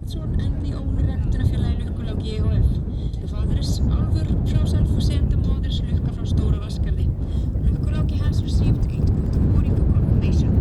Bjarnason and the owner Ræktunarfélagi Lukkuláki EHF. The father is Álfur frá Selfossi and the mother is Lukka frá Stóra Vatnsgarði. Lukkuláki has received 8.4 into confirmation.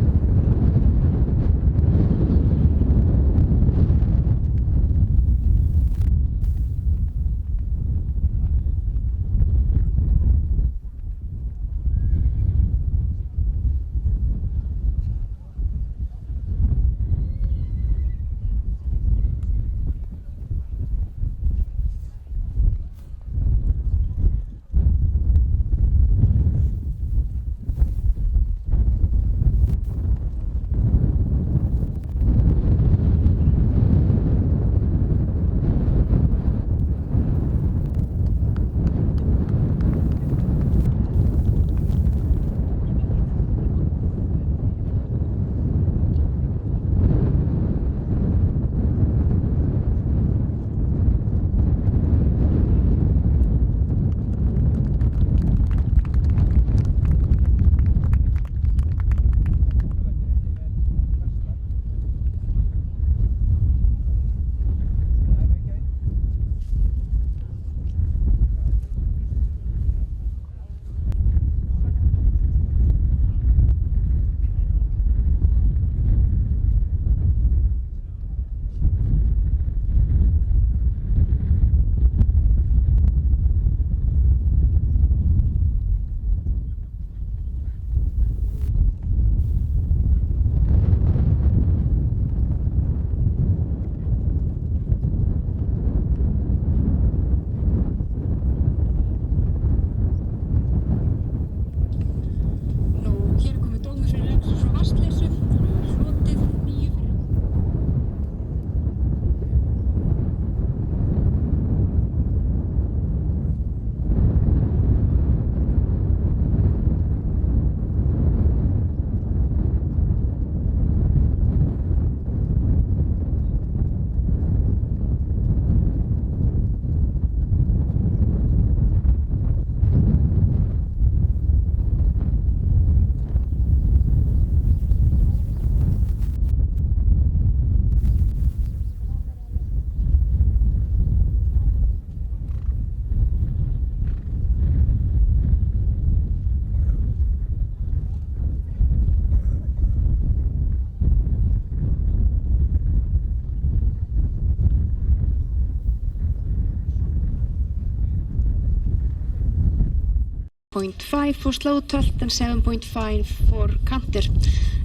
.5 for slow tilt and 7.5 for canter.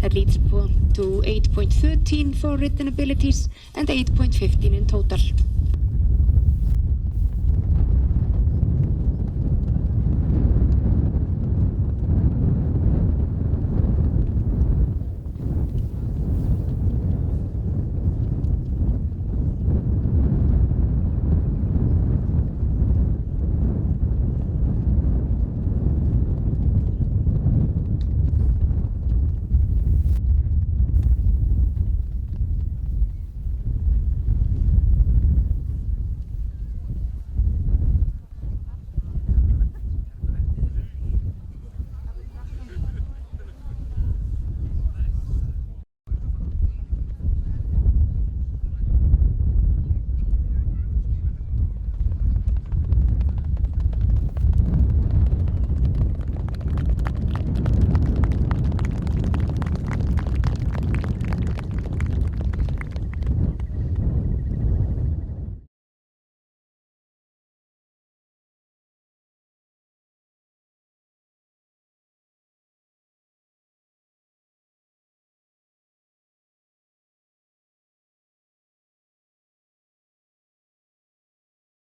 That leads to 8.13 for ridden abilities and 8.15 in total.